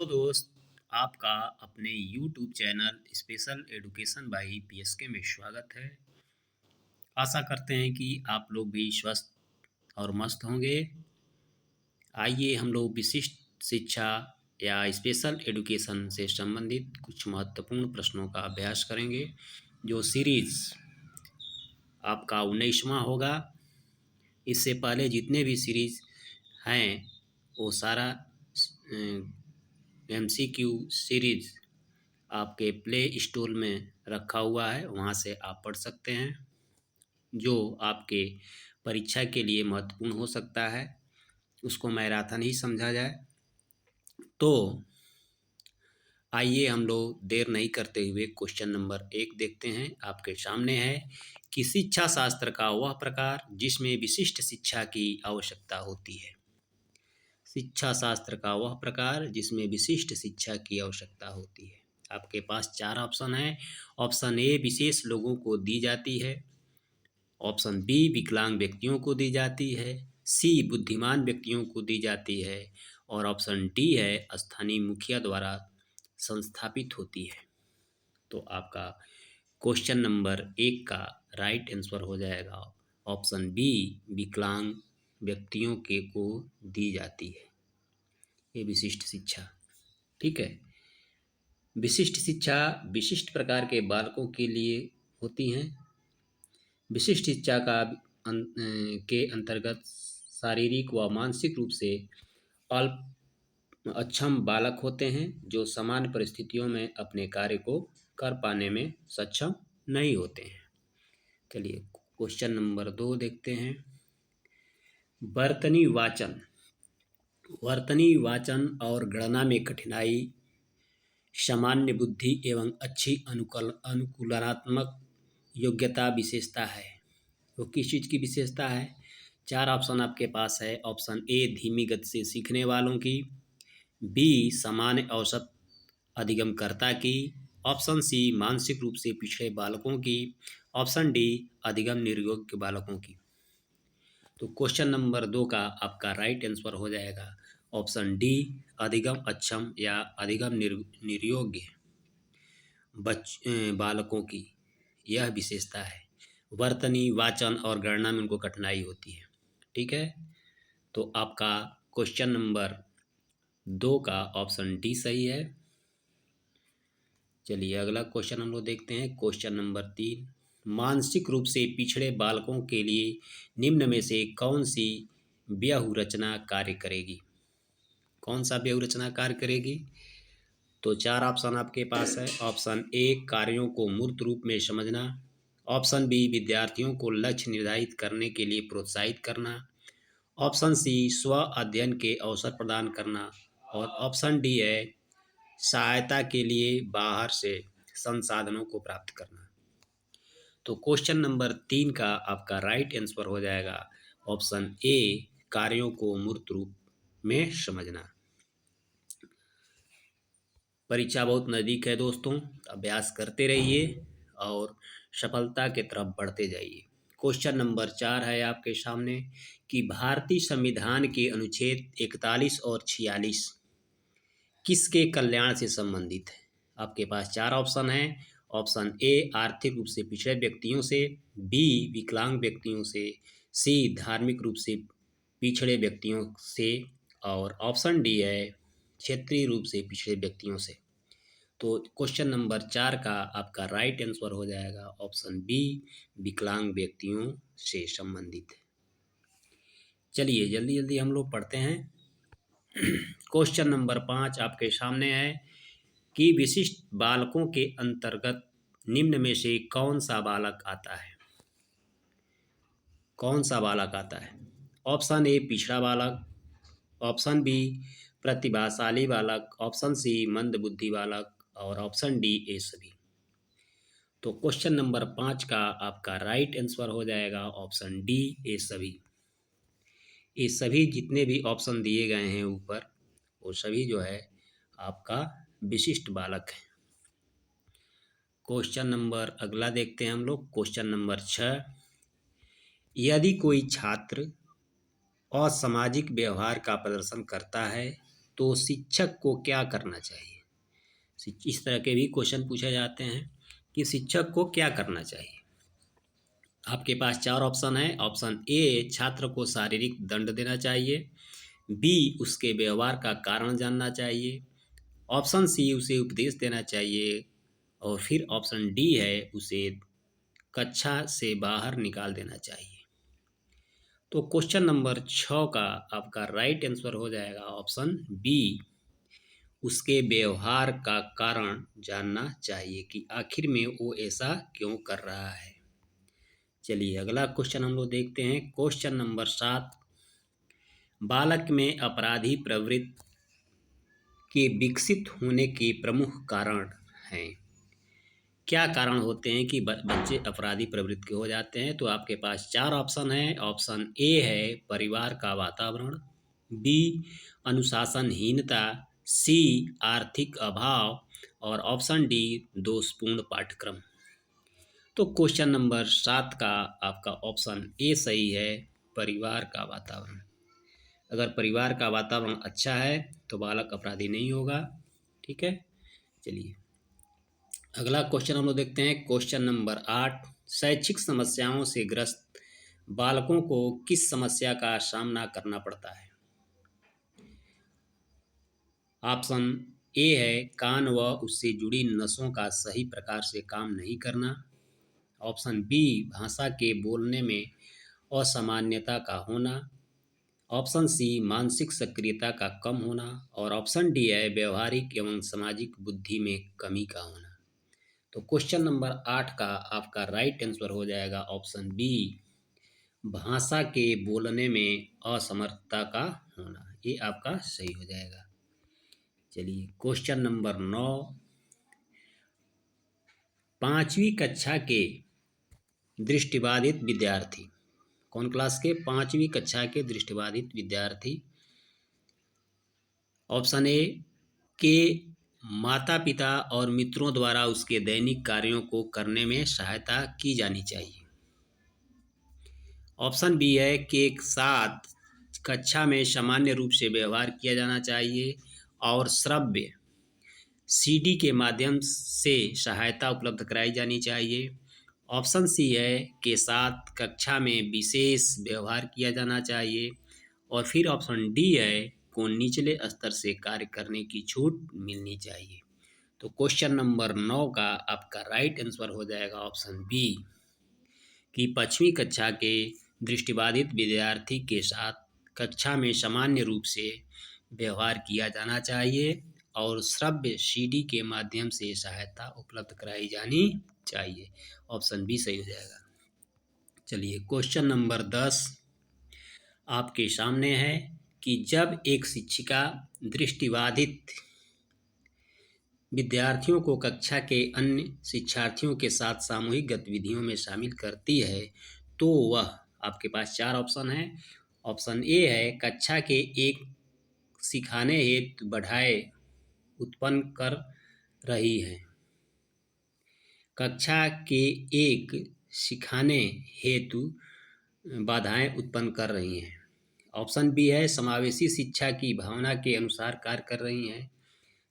तो दोस्त, आपका अपने YouTube channel special education by PSK में स्वागत है। आशा करते हैं कि आप लोग भी स्वस्थ और मस्त होंगे। आइए हम लोग विशिष्ट शिक्षा या स्पेशल एजुकेशन से संबंधित कुछ महत्वपूर्ण प्रश्नों का अभ्यास करेंगे। जो सीरीज़ आपका 19वां होगा। इससे पहले जितने भी सीरीज़ हैं वो सारा MCQ सीरीज़ आपके प्ले स्टोर में रखा हुआ है, वहाँ से आप पढ़ सकते हैं। जो आपके परीक्षा के लिए महत्वपूर्ण हो सकता है, उसको मैराथन ही समझा जाए। तो आइए हम लोग देर नहीं करते हुए क्वेश्चन नंबर 1 देखते हैं। आपके सामने है कि शिक्षा शास्त्र का वह प्रकार जिसमें विशिष्ट शिक्षा की आवश्यकता होती है। शिक्षा शास्त्र का वह प्रकार जिसमें विशिष्ट शिक्षा की आवश्यकता होती है। आपके पास 4 ऑप्शन है। ऑप्शन ए विशेष लोगों को दी जाती है। ऑप्शन बी विकलांग व्यक्तियों को दी जाती है। सी बुद्धिमान व्यक्तियों को दी जाती है। और ऑप्शन डी है स्थानीय मुखिया द्वारा संस्थापित होती है। तो आपका क्वेश्चन नंबर 1 का राइट आंसर हो जाएगा ऑप्शन बी, विकलांग व्यक्तियों के को दी जाती है ये विशिष्ट शिक्षा। ठीक है। विशिष्ट शिक्षा विशिष्ट प्रकार के बालकों के लिए होती हैं। विशिष्ट शिक्षा के अंतर्गत शारीरिक व मानसिक रूप से अल्प अक्षम बालक होते हैं जो सामान्य परिस्थितियों में अपने कार्य को कर पाने में सक्षम नहीं होते हैं। चलिए क्वेश्चन नंबर 2 देखते हैं। वर्तनी वाचन और गणना में कठिनाई, सामान्य बुद्धि एवं अच्छी अनुकूलनात्मक योग्यता विशेषता है। वो किस चीज़ की विशेषता है? 4 ऑप्शन आपके पास है। ऑप्शन ए धीमी गति से सीखने वालों की, बी सामान्य औसत अधिगमकर्ता की, ऑप्शन सी मानसिक रूप से पिछड़े बालकों की, ऑप्शन डी अधिगम निर्योग्य बालकों की। तो क्वेश्चन नंबर 2 का आपका राइट आंसर हो जाएगा ऑप्शन डी, अधिगम अक्षम या अधिगम निर्योग्य बालकों की यह विशेषता है। वर्तनी, वाचन और गणना में उनको कठिनाई होती है। ठीक है। तो आपका क्वेश्चन नंबर 2 का ऑप्शन डी सही है। चलिए अगला क्वेश्चन हम लोग देखते हैं। क्वेश्चन नंबर 3, मानसिक रूप से पिछड़े बालकों के लिए निम्न में से कौन सी व्यूहरचना कार्य करेगी? कौन सा व्यूहरचना कार्य करेगी? तो 4 ऑप्शन आपके पास है। ऑप्शन ए कार्यों को मूर्त रूप में समझना, ऑप्शन बी विद्यार्थियों को लक्ष्य निर्धारित करने के लिए प्रोत्साहित करना, ऑप्शन सी स्व अध्ययन के अवसर प्रदान करना, और ऑप्शन डी है सहायता के लिए बाहर से संसाधनों को प्राप्त करना। तो क्वेश्चन नंबर 3 का आपका राइट आंसर हो जाएगा ऑप्शन ए, कार्यों को मूर्त रूप में समझना। परीक्षा बहुत नज़दीक है दोस्तों, अभ्यास करते रहिए और सफलता की तरफ बढ़ते जाइए। क्वेश्चन नंबर 4 है आपके सामने कि भारतीय संविधान के अनुच्छेद 41 और 46 किसके कल्याण से संबंधित है? आपके पास 4 ऑप्शन हैं। ऑप्शन ए आर्थिक रूप से पिछड़े व्यक्तियों से, बी विकलांग व्यक्तियों से, सी धार्मिक रूप से पिछड़े व्यक्तियों से, और ऑप्शन डी है क्षेत्रीय रूप से पिछड़े व्यक्तियों से। तो क्वेश्चन नंबर 4 का आपका राइट आंसर हो जाएगा ऑप्शन बी, विकलांग व्यक्तियों से संबंधित है। चलिए जल्दी जल्दी हम लोग पढ़ते हैं। क्वेश्चन नंबर 5 आपके सामने है कि विशिष्ट बालकों के अंतर्गत निम्न में से कौन सा बालक आता है? कौन सा बालक आता है? ऑप्शन ए पिछड़ा बालक, ऑप्शन बी प्रतिभाशाली बालक, ऑप्शन सी मंदबुद्धि बालक, और ऑप्शन डी ए सभी। तो क्वेश्चन नंबर 5 का आपका राइट आंसर हो जाएगा ऑप्शन डी, ए सभी। ये सभी जितने भी ऑप्शन दिए गए हैं ऊपर, वो सभी जो है आपका विशिष्ट बालक है। क्वेश्चन नंबर अगला देखते हैं हम लोग। क्वेश्चन नंबर 6, यदि कोई छात्र असामाजिक व्यवहार का प्रदर्शन करता है तो शिक्षक को क्या करना चाहिए। इस तरह के भी क्वेश्चन पूछे जाते हैं कि शिक्षक को क्या करना चाहिए। आपके पास चार ऑप्शन है। ऑप्शन ए, छात्र को शारीरिक दंड देना चाहिए। बी, उसके व्यवहार का कारण जानना चाहिए। ऑप्शन सी, उसे उपदेश देना चाहिए। और फिर ऑप्शन डी है, उसे कक्षा से बाहर निकाल देना चाहिए। तो क्वेश्चन नंबर 6 का आपका राइट आंसर हो जाएगा ऑप्शन बी, उसके व्यवहार का कारण जानना चाहिए कि आखिर में वो ऐसा क्यों कर रहा है। चलिए अगला क्वेश्चन हम लोग देखते हैं। क्वेश्चन नंबर 7, बालक में अपराधी प्रवृत्ति के विकसित होने के प्रमुख कारण हैं। क्या कारण होते हैं कि बच्चे अपराधी प्रवृत्ति के हो जाते हैं। तो आपके पास चार ऑप्शन है। ऑप्शन ए है परिवार का वातावरण, बी अनुशासनहीनता, सी आर्थिक अभाव और ऑप्शन डी दोषपूर्ण पाठ्यक्रम। तो क्वेश्चन नंबर 7 का आपका ऑप्शन ए सही है, परिवार का वातावरण। अगर परिवार का वातावरण अच्छा है तो बालक अपराधी नहीं होगा। ठीक है, चलिए अगला क्वेश्चन हम लोग देखते हैं। क्वेश्चन नंबर 8, शैक्षिक समस्याओं से ग्रस्त बालकों को किस समस्या का सामना करना पड़ता है। ऑप्शन ए है कान व उससे जुड़ी नसों का सही प्रकार से काम नहीं करना। ऑप्शन बी, भाषा के बोलने में असामान्यता का होना। ऑप्शन सी, मानसिक सक्रियता का कम होना। और ऑप्शन डी है व्यवहारिक एवं सामाजिक बुद्धि में कमी का होना। तो क्वेश्चन नंबर 8 का आपका राइट आंसर हो जाएगा ऑप्शन बी, भाषा के बोलने में असमर्थता का होना। ये आपका सही हो जाएगा। चलिए क्वेश्चन नंबर 9, 5वीं कक्षा के दृष्टिबाधित विद्यार्थी, कौन क्लास के, 5वीं कक्षा के दृष्टिबाधित विद्यार्थी। ऑप्शन ए के माता पिता और मित्रों द्वारा उसके दैनिक कार्यों को करने में सहायता की जानी चाहिए। ऑप्शन बी है कि एक साथ कक्षा में सामान्य रूप से व्यवहार किया जाना चाहिए और श्रव्य सीडी के माध्यम से सहायता उपलब्ध कराई जानी चाहिए। ऑप्शन सी है कि साथ कक्षा में विशेष व्यवहार किया जाना चाहिए। और फिर ऑप्शन डी है को निचले स्तर से कार्य करने की छूट मिलनी चाहिए। तो क्वेश्चन नंबर 9 का आपका राइट आंसर हो जाएगा ऑप्शन बी, कि 5वीं कक्षा के दृष्टिबाधित विद्यार्थी के साथ कक्षा में सामान्य रूप से व्यवहार किया जाना चाहिए और श्रव्य सीडी के माध्यम से सहायता उपलब्ध कराई जानी चाहिए। ऑप्शन बी सही हो जाएगा। चलिए क्वेश्चन नंबर 10 आपके सामने है कि जब एक शिक्षिका दृष्टिबाधित विद्यार्थियों को कक्षा के अन्य शिक्षार्थियों के साथ सामूहिक गतिविधियों में शामिल करती है तो वह, आपके पास चार ऑप्शन है। ऑप्शन ए है कक्षा के एक सिखाने हेतु बढ़ाए उत्पन्न कर रही है, कक्षा के एक सिखाने हेतु बाधाएं उत्पन्न कर रही हैं। ऑप्शन बी है समावेशी शिक्षा की भावना के अनुसार कार्य कर रही हैं।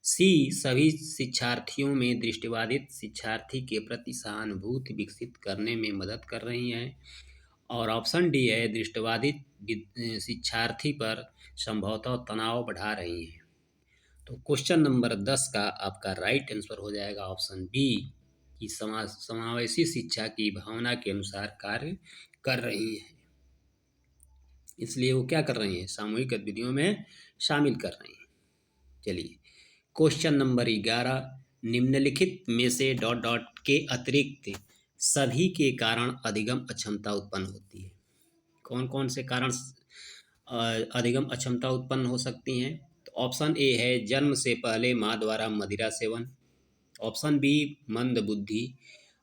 सी, सभी शिक्षार्थियों में दृष्टिबाधित शिक्षार्थी के प्रति सहानुभूति विकसित करने में मदद कर रही हैं। और ऑप्शन डी है दृष्टिबाधित शिक्षार्थी पर संभवतः तनाव बढ़ा रही हैं। तो क्वेश्चन नंबर 10 का आपका राइट आंसर हो जाएगा ऑप्शन बी, कि समावेशी शिक्षा की भावना के अनुसार कार्य कर रही हैं, इसलिए वो क्या कर रही हैं, सामूहिक गतिविधियों में शामिल कर रही हैं। चलिए क्वेश्चन नंबर 11, निम्नलिखित में से डॉट डॉट के अतिरिक्त सभी के कारण अधिगम अक्षमता उत्पन्न होती है। कौन कौन से कारण अधिगम अक्षमता उत्पन्न हो सकती हैं। तो ऑप्शन ए है जन्म से पहले माँ द्वारा मदिरा सेवन। ऑप्शन बी मंद बुद्धि।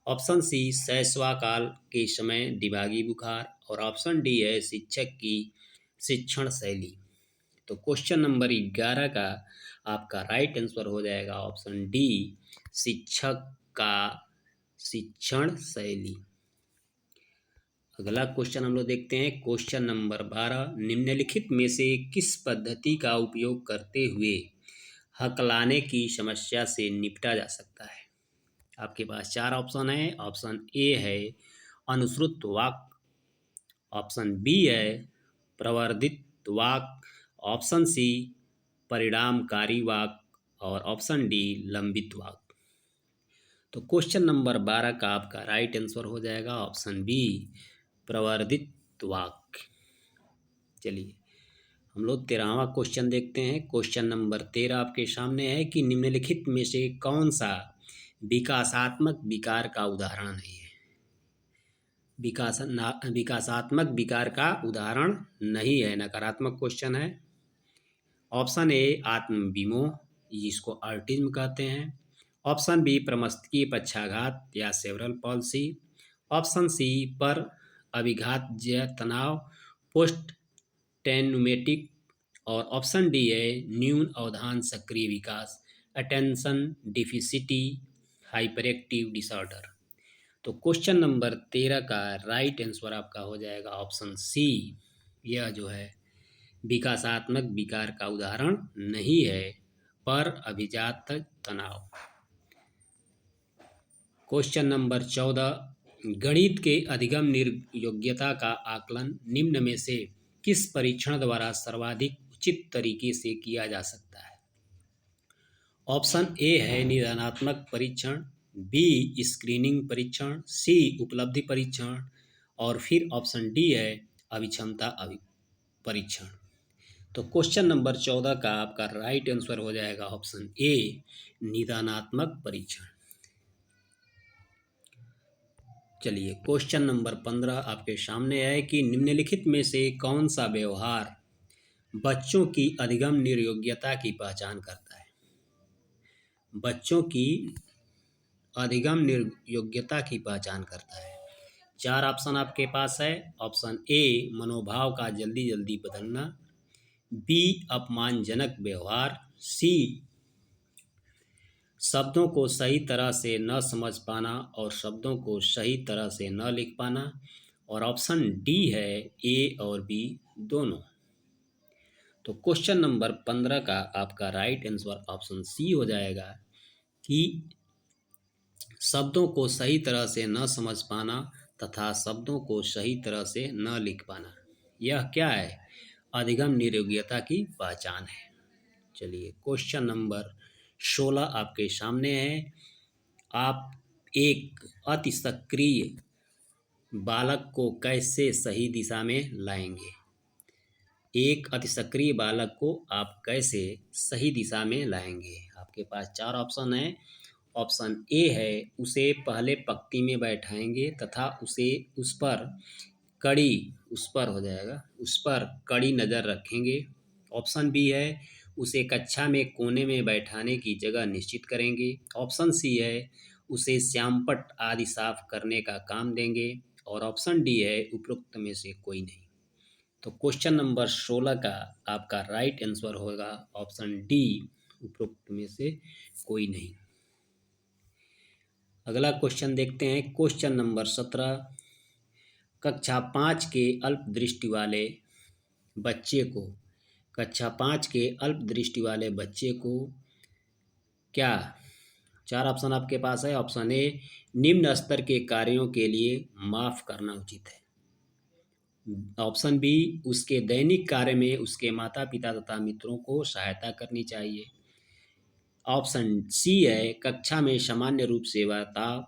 ऑप्शन सी शैशवाकाल के समय दिमागी बुखार। और ऑप्शन डी है शिक्षक की शिक्षण शैली। तो क्वेश्चन नंबर 11 का आपका राइट आंसर हो जाएगा ऑप्शन डी, शिक्षक का शिक्षण शैली। अगला क्वेश्चन हम लोग देखते हैं। क्वेश्चन नंबर 12, निम्नलिखित में से किस पद्धति का उपयोग करते हुए हकलाने की समस्या से निपटा जा सकता है? आपके पास चार ऑप्शन है। ऑप्शन ए है अनुश्रुत वाक्, ऑप्शन बी है प्रवर्धित वाक्, ऑप्शन सी परिणामकारी वाक् और ऑप्शन डी लंबित वाक्। तो क्वेश्चन नंबर 12 का आपका राइट आंसर हो जाएगा ऑप्शन बी प्रवर्धित वाक्य। चलिए हम लोग 13वां क्वेश्चन देखते हैं। क्वेश्चन नंबर 13 आपके सामने है कि निम्नलिखित में से कौन सा विकासात्मक विकार का उदाहरण नहीं है? विकासात्मक विकार का उदाहरण नहीं है, नकारात्मक क्वेश्चन है। ऑप्शन ए आत्मविमोह, जिसको ऑटिज्म कहते हैं। ऑप्शन बी प्रमस्तिष्कीय पक्षाघात या सेरेब्रल पॉल्सी। ऑप्शन सी पर अभिघातजन्य तनाव पोस्ट ट्रॉमेटिक। और ऑप्शन डी है न्यून अवधान सक्रिय विकास अटेंशन डिफिसिटी हाइपर एक्टिव डिसऑर्डर। तो क्वेश्चन नंबर 13 का राइट आंसर आपका हो जाएगा ऑप्शन सी। यह जो है विकासात्मक विकार का उदाहरण नहीं है, पर अभिजात तनाव। क्वेश्चन नंबर 14, गणित के अधिगम निर्योग्यता का आकलन निम्न में से किस परीक्षण द्वारा सर्वाधिक उचित तरीके से किया जा सकता है? ऑप्शन ए है निदानात्मक परीक्षण, बी स्क्रीनिंग परीक्षण, सी उपलब्धि परीक्षण और फिर ऑप्शन डी है अभिक्षमता परीक्षण। तो क्वेश्चन नंबर 14 का आपका राइट आंसर हो जाएगा ऑप्शन ए निदानात्मक परीक्षण। चलिए क्वेश्चन नंबर 15 आपके सामने है कि निम्नलिखित में से कौन सा व्यवहार बच्चों की अधिगम निर्योग्यता की पहचान करता है? बच्चों की अधिगम निर्योग्यता की पहचान करता है। चार ऑप्शन आपके पास है। ऑप्शन ए मनोभाव का जल्दी जल्दी बदलना, बी अपमानजनक व्यवहार, सी शब्दों को सही तरह से न समझ पाना और शब्दों को सही तरह से न लिख पाना और ऑप्शन डी है ए और बी दोनों। तो क्वेश्चन नंबर 15 का आपका राइट आंसर ऑप्शन सी हो जाएगा कि शब्दों को सही तरह से न समझ पाना तथा शब्दों को सही तरह से न लिख पाना, यह क्या है? अधिगम निर्योग्यता की पहचान है। चलिए क्वेश्चन नंबर 16 आपके सामने है। आप एक अति सक्रिय बालक को कैसे सही दिशा में लाएंगे? एक अति सक्रिय बालक को आप कैसे सही दिशा में लाएंगे? आपके पास चार ऑप्शन है। ऑप्शन ए है उसे पहले पंक्ति में बैठाएंगे तथा उसे उस पर हो जाएगा, उस पर कड़ी नज़र रखेंगे। ऑप्शन बी है उसे कक्षा में कोने में बैठाने की जगह निश्चित करेंगे। ऑप्शन सी है उसे श्यामपट्ट आदि साफ करने का काम देंगे और ऑप्शन डी है उपरोक्त में से कोई नहीं। तो क्वेश्चन नंबर 16 का आपका राइट आंसर होगा ऑप्शन डी उपरोक्त में से कोई नहीं। अगला क्वेश्चन देखते हैं। क्वेश्चन नंबर 17, कक्षा 5 के अल्पदृष्टि वाले बच्चे को क्या, चार ऑप्शन आपके पास है। ऑप्शन ए निम्न स्तर के कार्यों के लिए माफ़ करना उचित है। ऑप्शन बी उसके दैनिक कार्य में उसके माता पिता तथा मित्रों को सहायता करनी चाहिए। ऑप्शन सी है कक्षा में सामान्य रूप से बर्ताव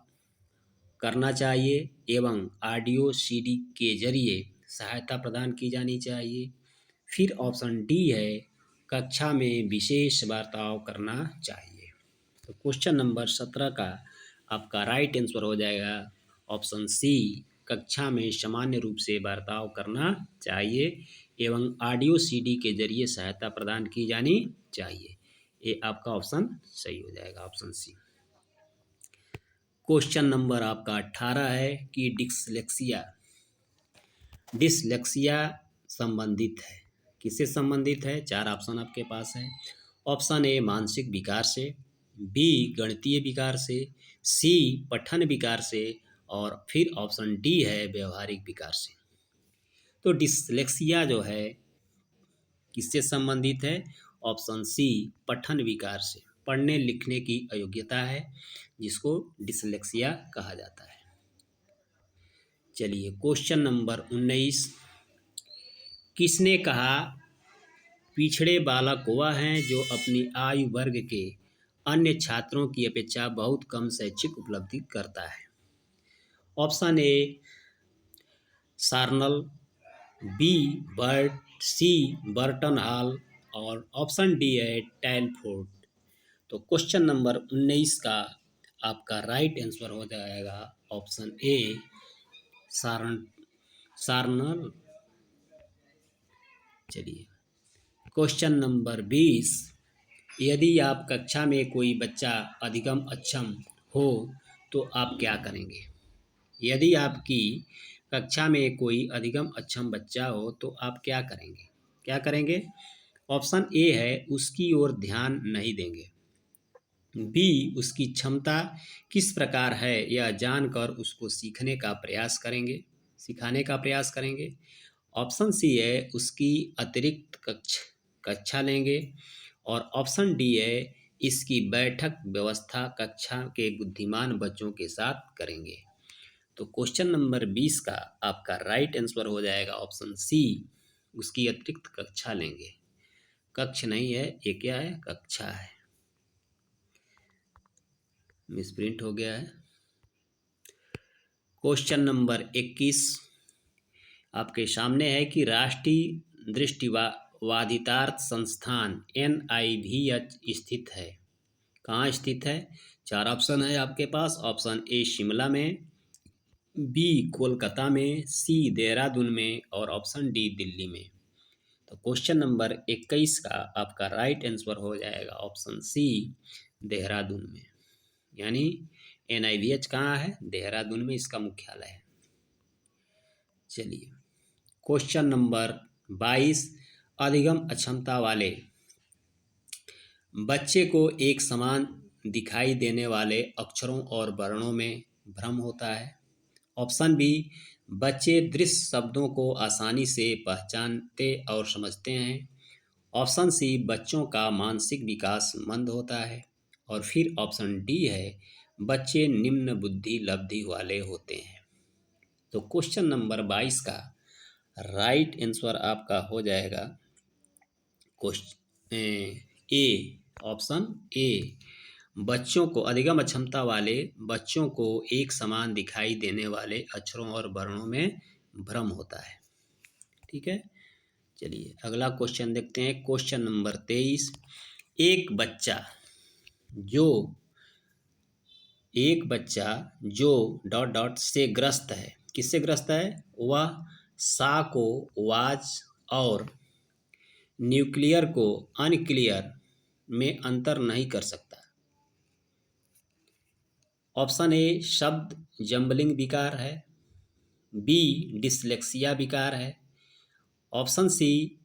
करना चाहिए एवं ऑडियो सीडी के जरिए सहायता प्रदान की जानी चाहिए। फिर ऑप्शन डी है कक्षा में विशेष बर्ताव करना चाहिए। तो क्वेश्चन नंबर 17 का आपका राइट आंसर हो जाएगा ऑप्शन सी कक्षा में सामान्य रूप से बर्ताव करना चाहिए एवं ऑडियो सीडी के जरिए सहायता प्रदान की जानी चाहिए। ये आपका ऑप्शन सही हो जाएगा, ऑप्शन सी। क्वेश्चन नंबर आपका 18 है कि डिसलेक्सिया संबंधित है, किससे संबंधित है? चार ऑप्शन आपके पास है। ऑप्शन ए मानसिक विकार से, बी गणितीय विकार से, सी पठन विकार से और फिर ऑप्शन डी है व्यवहारिक विकार से। तो डिसलेक्सिया जो है किससे संबंधित है? ऑप्शन सी पठन विकार से, पढ़ने लिखने की अयोग्यता है जिसको डिसलेक्सिया कहा जाता है। चलिए क्वेश्चन नंबर 19, किसने कहा पिछड़े बालक वह हैं जो अपनी आयु वर्ग के अन्य छात्रों की अपेक्षा बहुत कम शैक्षिक उपलब्धि करता है? ऑप्शन ए सार्नल, B Burt, C Burton Hall और ऑप्शन डी है टैलफोर्ड। तो क्वेश्चन नंबर 19 का आपका राइट आंसर हो जाएगा ऑप्शन ए सार्नल। चलिए क्वेश्चन नंबर 20, यदि आप कक्षा में कोई बच्चा अधिगम अक्षम हो तो आप क्या करेंगे? यदि आपकी कक्षा में कोई अधिगम अक्षम बच्चा हो तो आप क्या करेंगे? क्या करेंगे? ऑप्शन ए है उसकी ओर ध्यान नहीं देंगे, बी उसकी क्षमता किस प्रकार है यह जानकर उसको सीखने का प्रयास करेंगे, सिखाने का प्रयास करेंगे, ऑप्शन सी है उसकी अतिरिक्त कक्षा लेंगे और ऑप्शन डी है इसकी बैठक व्यवस्था कक्षा के बुद्धिमान बच्चों के साथ करेंगे। तो क्वेश्चन नंबर 20 का आपका राइट आंसर हो जाएगा ऑप्शन सी उसकी अतिरिक्त कक्षा लेंगे। कक्ष नहीं है, ये क्या है? कक्षा है, मिसप्रिंट हो गया है। क्वेश्चन नंबर 21 आपके सामने है कि राष्ट्रीय दृष्टिबाधितार्थ संस्थान NIVH स्थित है। कहाँ स्थित है? 4 ऑप्शन है आपके पास। ऑप्शन ए शिमला में, बी कोलकाता में, सी देहरादून में और ऑप्शन डी दिल्ली में। तो क्वेश्चन नंबर 21 का आपका राइट आंसर हो जाएगा ऑप्शन सी देहरादून में, यानी NIVH कहाँ है? देहरादून में इसका मुख्यालय है। चलिए क्वेश्चन नंबर 22, अधिगम अक्षमता वाले बच्चे को एक समान दिखाई देने वाले अक्षरों और वर्णों में भ्रम होता है। ऑप्शन बी बच्चे दृश्य शब्दों को आसानी से पहचानते और समझते हैं। ऑप्शन सी बच्चों का मानसिक विकास मंद होता है और फिर ऑप्शन डी है बच्चे निम्न बुद्धि लब्धि वाले होते हैं। तो क्वेश्चन नंबर 22 का राइट आंसर आपका हो जाएगा क्वेश्चन ए, ऑप्शन ए, बच्चों को अधिगम अक्षमता वाले बच्चों को एक समान दिखाई देने वाले अक्षरों और वर्णों में भ्रम होता है। ठीक है, चलिए अगला क्वेश्चन देखते हैं। क्वेश्चन नंबर 23, एक बच्चा जो डॉट डॉट से ग्रस्त है, किससे ग्रस्त है? वह सा को वाज और न्यूक्लियर को अनक्लियर में अंतर नहीं कर सकता। ऑप्शन ए शब्द जम्बलिंग विकार है, बी डिसलेक्सिया विकार है, ऑप्शन सी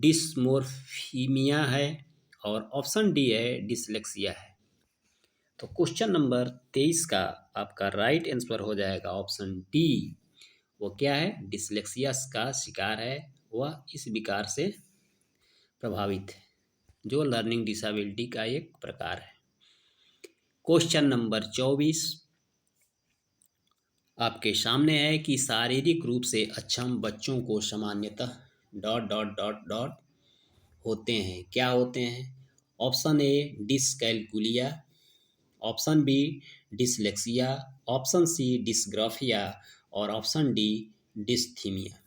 डिसमोर्फीमिया है और ऑप्शन डी है डिसलेक्सिया है। तो क्वेश्चन नंबर 23 का आपका राइट आंसर हो जाएगा ऑप्शन डी। वो क्या है? डिसलेक्सिया का शिकार है, वह इस विकार से प्रभावित है जो लर्निंग डिसेबिलिटी का एक प्रकार है। क्वेश्चन नंबर 24 आपके सामने है कि शारीरिक रूप से अक्षम बच्चों को सामान्यतः डॉट डॉट डॉट डॉट होते हैं। क्या होते हैं? Option A dyscalculia, option B dyslexia, option C dysgraphia और ऑप्शन डी डिस्थीमिया।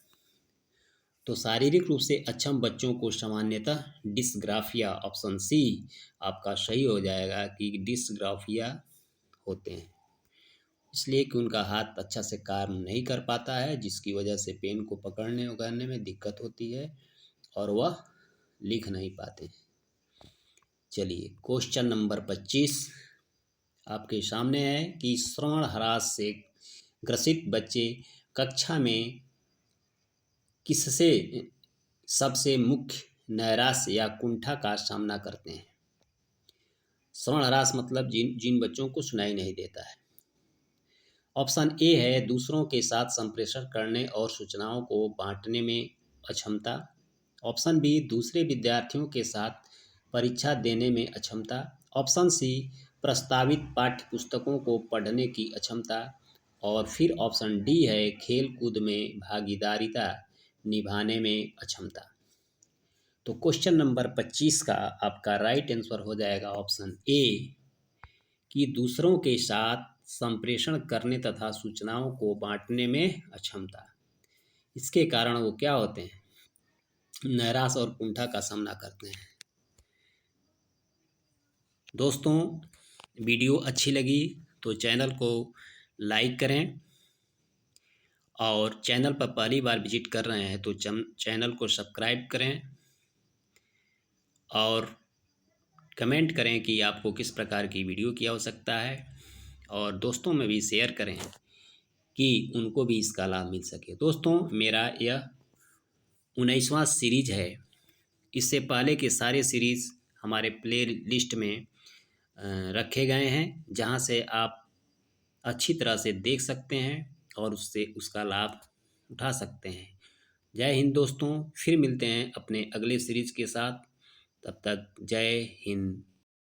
तो शारीरिक रूप से अक्षम बच्चों को सामान्यतः डिसग्राफिया, ऑप्शन सी आपका सही हो जाएगा कि डिसग्राफिया होते हैं, इसलिए कि उनका हाथ अच्छा से कार्य नहीं कर पाता है जिसकी वजह से पेन को पकड़ने उगाड़ने में दिक्कत होती है और वह लिख नहीं पाते। चलिए क्वेश्चन नंबर 25 आपके सामने है कि श्रवण ह्रास से ग्रसित बच्चे कक्षा में किससे सबसे मुख्य नैराश्य या कुंठा का सामना करते हैं? श्रवण ह्रास मतलब जिन बच्चों को सुनाई नहीं देता है। ऑप्शन ए है दूसरों के साथ संप्रेषण करने और सूचनाओं को बांटने में अक्षमता। ऑप्शन बी दूसरे विद्यार्थियों के साथ परीक्षा देने में अक्षमता। ऑप्शन सी प्रस्तावित पाठ्य पुस्तकों को पढ़ने की अक्षमता। और फिर ऑप्शन डी है खेल कूद में भागीदारिता निभाने में अक्षमता। तो क्वेश्चन नंबर 25 का आपका राइट आंसर हो जाएगा ऑप्शन ए कि दूसरों के साथ संप्रेषण करने तथा सूचनाओं को बांटने में अक्षमता। इसके कारण वो क्या होते हैं, नैराश और कुंठा का सामना करते हैं। दोस्तों, वीडियो अच्छी लगी तो चैनल को लाइक करें और चैनल पर पहली बार विजिट कर रहे हैं तो चैनल को सब्सक्राइब करें और कमेंट करें कि आपको किस प्रकार की वीडियो की आवश्यकता है और दोस्तों में भी शेयर करें कि उनको भी इसका लाभ मिल सके। दोस्तों, मेरा यह 19वां सीरीज है। इससे पहले के सारे सीरीज़ हमारे प्ले लिस्ट में रखे गए हैं, जहां से आप अच्छी तरह से देख सकते हैं और उससे उसका लाभ उठा सकते हैं। जय हिंद दोस्तों, फिर मिलते हैं अपने अगले सीरीज के साथ। तब तक जय हिंद।